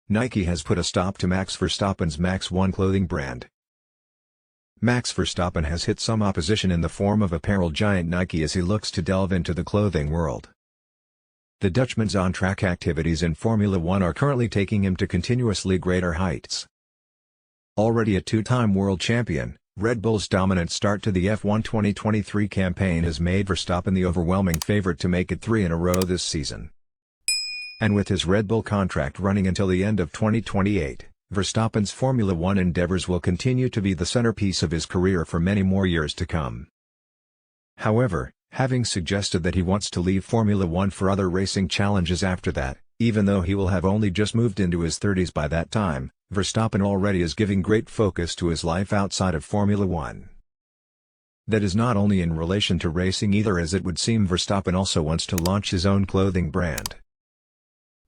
Nike has put a stop to Max Verstappen's Max 1 clothing brand. Max Verstappen has hit some opposition in the form of apparel giant Nike as he looks to delve into the clothing world. The Dutchman's on-track activities in Formula One are currently taking him to continuously greater heights. Already a two-time world champion, Red Bull's dominant start to the F1 2023 campaign has made Verstappen the overwhelming favorite to make it 3 in a row this season. And with his Red Bull contract running until the end of 2028, Verstappen's Formula One endeavors will continue to be the centerpiece of his career for many more years to come. However, having suggested that he wants to leave Formula One for other racing challenges after that, even though he will have only just moved into his 30s by that time, Verstappen already is giving great focus to his life outside of Formula One. That is not only in relation to racing either, as it would seem Verstappen also wants to launch his own clothing brand.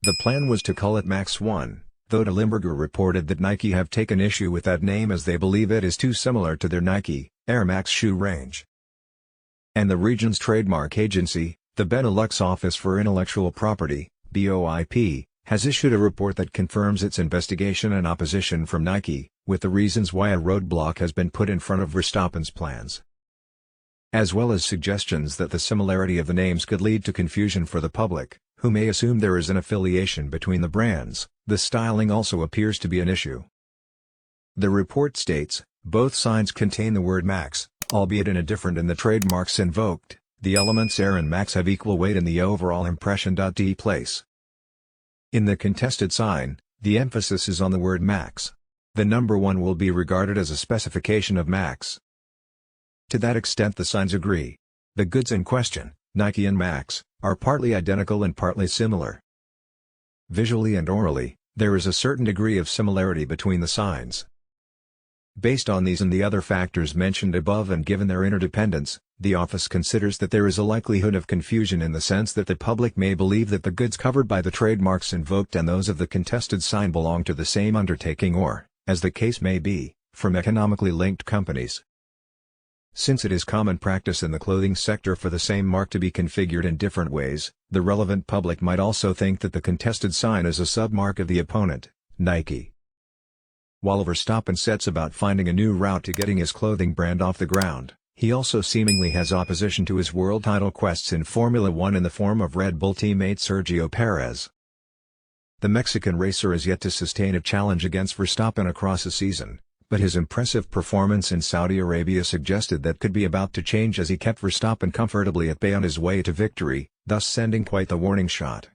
The plan was to call it Max 1. Though Limburger reported that Nike have taken issue with that name as they believe it is too similar to their Nike Air Max shoe range. And the region's trademark agency, the Benelux Office for Intellectual Property, BOIP, has issued a report that confirms its investigation and opposition from Nike, with the reasons why a roadblock has been put in front of Verstappen's plans, as well as suggestions that the similarity of the names could lead to confusion for the public, who may assume there is an affiliation between the brands. The styling also appears to be an issue. The report states, both signs contain the word Max, albeit in the trademarks invoked, the elements Air and Max have equal weight in the overall impression. Place. In the contested sign, the emphasis is on the word Max. The number 1 will be regarded as a specification of Max. To that extent the signs agree. The goods in question, Nike and Max, are partly identical and partly similar. Visually and orally, there is a certain degree of similarity between the signs. Based on these and the other factors mentioned above and given their interdependence, the office considers that there is a likelihood of confusion in the sense that the public may believe that the goods covered by the trademarks invoked and those of the contested sign belong to the same undertaking or, as the case may be, from economically linked companies. Since it is common practice in the clothing sector for the same mark to be configured in different ways, the relevant public might also think that the contested sign is a submark of the opponent, Nike. While Verstappen sets about finding a new route to getting his clothing brand off the ground, he also seemingly has opposition to his world title quests in Formula One in the form of Red Bull teammate Sergio Perez. The Mexican racer is yet to sustain a challenge against Verstappen across a season, but his impressive performance in Saudi Arabia suggested that could be about to change as he kept Verstappen comfortably at bay on his way to victory, thus sending quite the warning shot.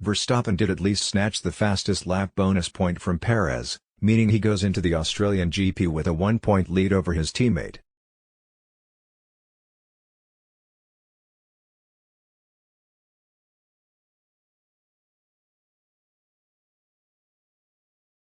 Verstappen did at least snatch the fastest lap bonus point from Perez, meaning he goes into the Australian GP with a 1-point lead over his teammate.